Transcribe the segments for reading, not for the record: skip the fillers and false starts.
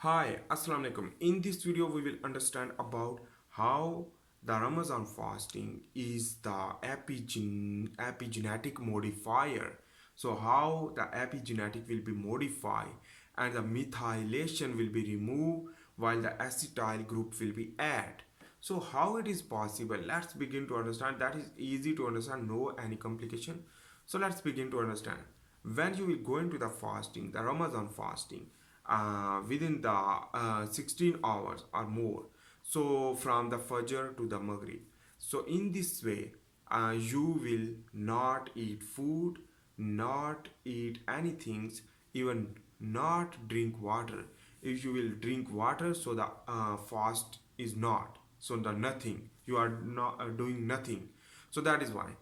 Hi, Assalamu alaikum. In this video, we will understand about how the Ramadan fasting is the epigenetic modifier. So, how the epigenetic will be modified and the methylation will be removed while the acetyl group will be added. So, how it is possible? Let's begin to understand. That is easy to understand, no any complication. So, let's begin to understand. When you will go into the fasting, the Ramadan fasting, within the 16 hours or more, so from the Fajr to the Maghrib, so in this way you will not eat food, not eat anything, even not drink water. If you will drink water, so the fast is not, so the nothing, you are not doing nothing. So that is why.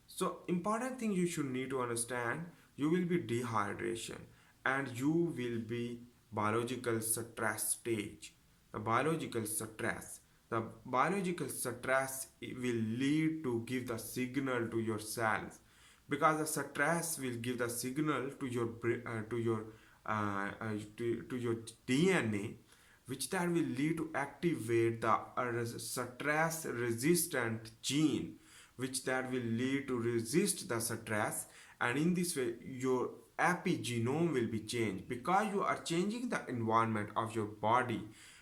So important thing you should need to understand, you will be dehydration and you will be biological stress stage. The biological stress. The biological stress will lead to give the signal to your cells, because the stress will give the signal to your to your DNA, which that will lead to activate the stress resistant gene, which that will lead to resist the stress. And in this way your epigenome will be changed, because you are changing the environment of your body.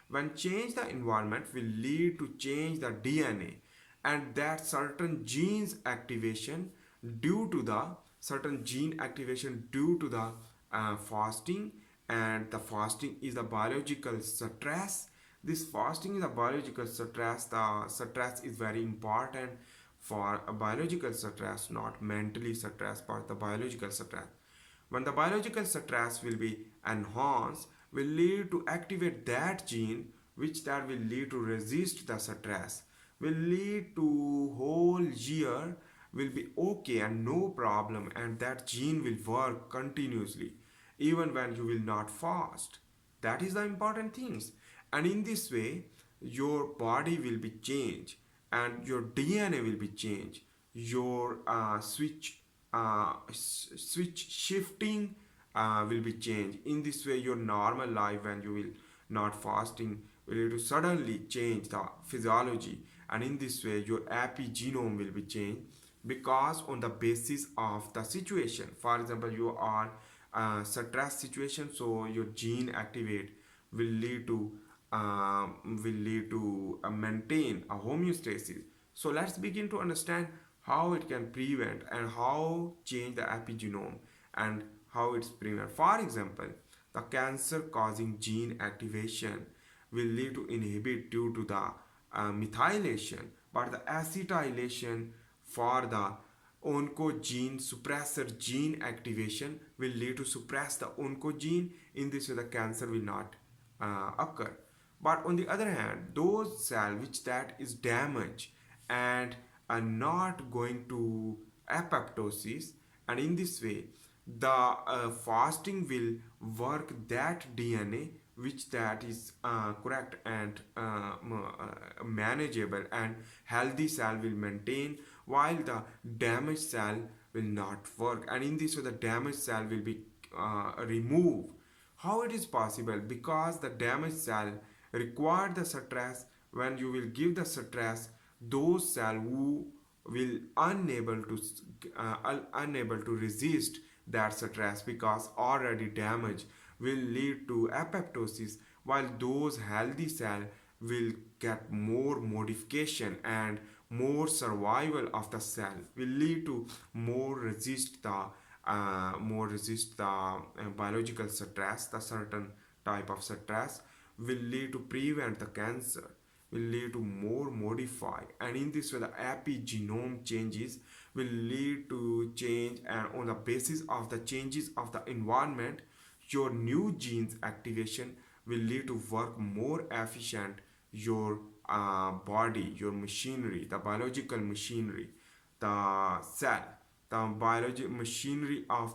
When change the environment will lead to change the DNA, and that certain genes activation due to the certain gene activation due to the fasting. And the fasting is the biological stress. This fasting is a biological stress. The stress is very important for a biological stress, not mentally stress, but the biological stress. When the biological stress will be enhanced, will lead to activate that gene, which that will lead to resist the stress, will lead to whole year will be okay and no problem, and that gene will work continuously even when you will not fast. That is the important things. And in this way your body will be changed and your DNA will be changed. Your switch shifting will be changed. In this way your normal life, when you will not fasting, will need to suddenly change the physiology. And in this way your epigenome will be changed, because on the basis of the situation. For example, you are stress situation, so your gene activate will lead to maintain a homeostasis. So let's begin to understand how it can prevent and how change the epigenome and how it's prevent. For example, the cancer causing gene activation will lead to inhibit due to the methylation, but the acetylation for the oncogene suppressor gene activation will lead to suppress the oncogene. In this way the cancer will not occur. But on the other hand, those cells which that is damaged and are not going to apoptosis, and in this way the fasting will work that DNA which that is correct and manageable, and healthy cell will maintain, while the damaged cell will not work. And in this way the damaged cell will be removed. How it is possible? Because the damaged cell require the stress. When you will give the stress, those cells who will unable to resist that stress, because already damaged, will lead to apoptosis, while those healthy cells will get more modification and more survival of the cell, will lead to more resist the biological stress. The certain type of stress will lead to prevent the cancer, will lead to more modify. And in this way the epigenome changes will lead to change, and on the basis of the changes of the environment your new genes activation will lead to work more efficient. Your body, your machinery, the biological machinery, the cell, the biological machinery of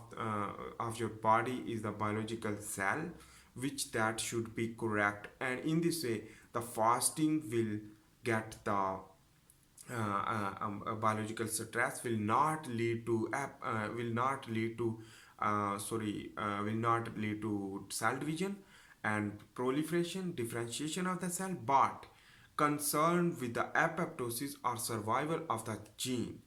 your body is the biological cell, which that should be correct. And in this way the fasting will get the biological stress will not lead to will not lead to will not lead to cell division, and proliferation, differentiation of the cell, but concerned with the apoptosis or survival of the gene,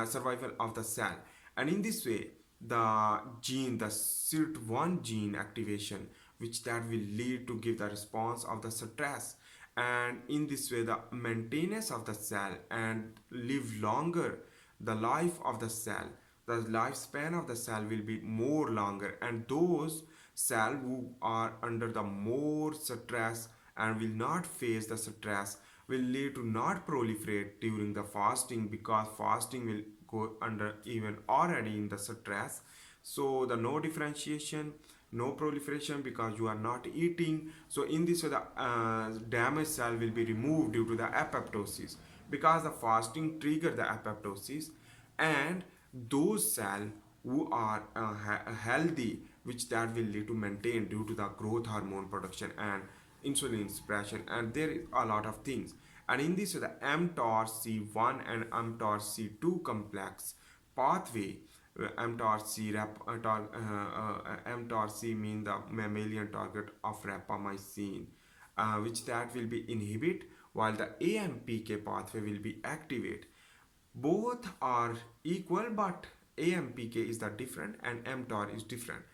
survival of the cell. And in this way, the gene, the SIRT1 gene activation, which that will lead to give the response of the stress, and in this way the maintenance of the cell and live longer, the life of the cell, the lifespan of the cell will be more longer, and those cell who are under the more stress and will not face the stress will lead to not proliferate during the fasting, because fasting will go under even already in the stress. So the no differentiation, no proliferation, because you are not eating. So in this way the damaged cell will be removed due to the apoptosis, because the fasting trigger the apoptosis, and those cells who are healthy, which that will lead to maintain due to the growth hormone production and insulin expression, and there is a lot of things. And in this way the mTOR-C1 and mTOR-C2 complex pathway, mTOR-C mean the mammalian target of rapamycin, which that will be inhibit, while the AMPK pathway will be activate. Both are equal, but AMPK is the different and mTOR is different.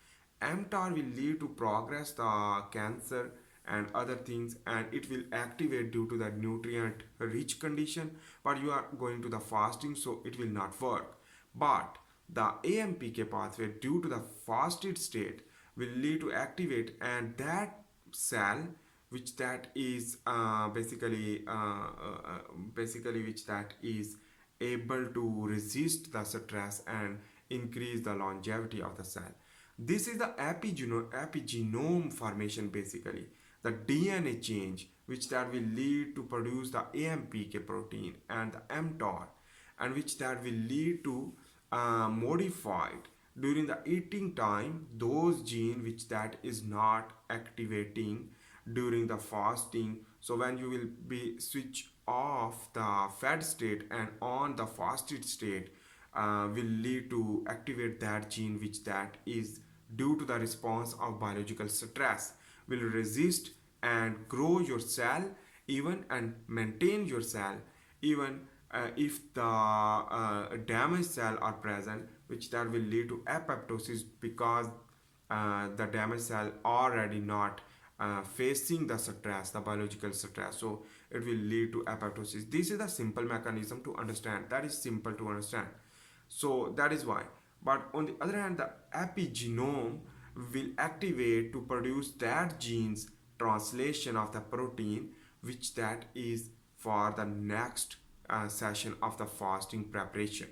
mTOR will lead to progress the cancer and other things, and it will activate due to the nutrient rich condition, but you are going to the fasting, so it will not work. But the AMPK pathway due to the fasted state will lead to activate, and that cell which that is basically which that is able to resist the stress and increase the longevity of the cell. This is the epigenome formation, basically the DNA change, which that will lead to produce the AMPK protein and the mTOR, and which that will lead to modified during the eating time those gene which that is not activating during the fasting. So when you will be switch off the fed state and on the fasted state, will lead to activate that gene which that is due to the response of biological stress, will resist and grow your cell even and maintain your cell even if the damaged cell are present, which that will lead to apoptosis, because the damaged cell already not facing the stress, the biological stress, so it will lead to apoptosis. This is the simple mechanism to understand, that is simple to understand, so that is why. But on the other hand, the epigenome will activate to produce that gene's translation of the protein, which that is for the next session of the fasting preparation.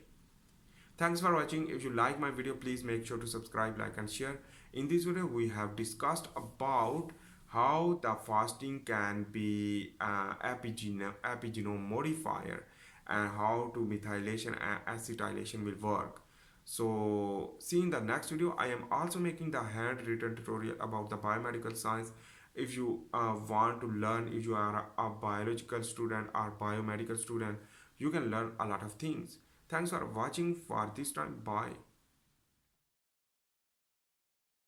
Thanks for watching. If you like my video, please make sure to subscribe, like and share. In this video we have discussed about how the fasting can be epigenome modifier, and how to methylation and acetylation will work. So see in the next video, I am also making the handwritten tutorial about the biomedical science. If you want to learn, if you are a biological student or biomedical student, you can learn a lot of things. Thanks for watching for this time. Bye.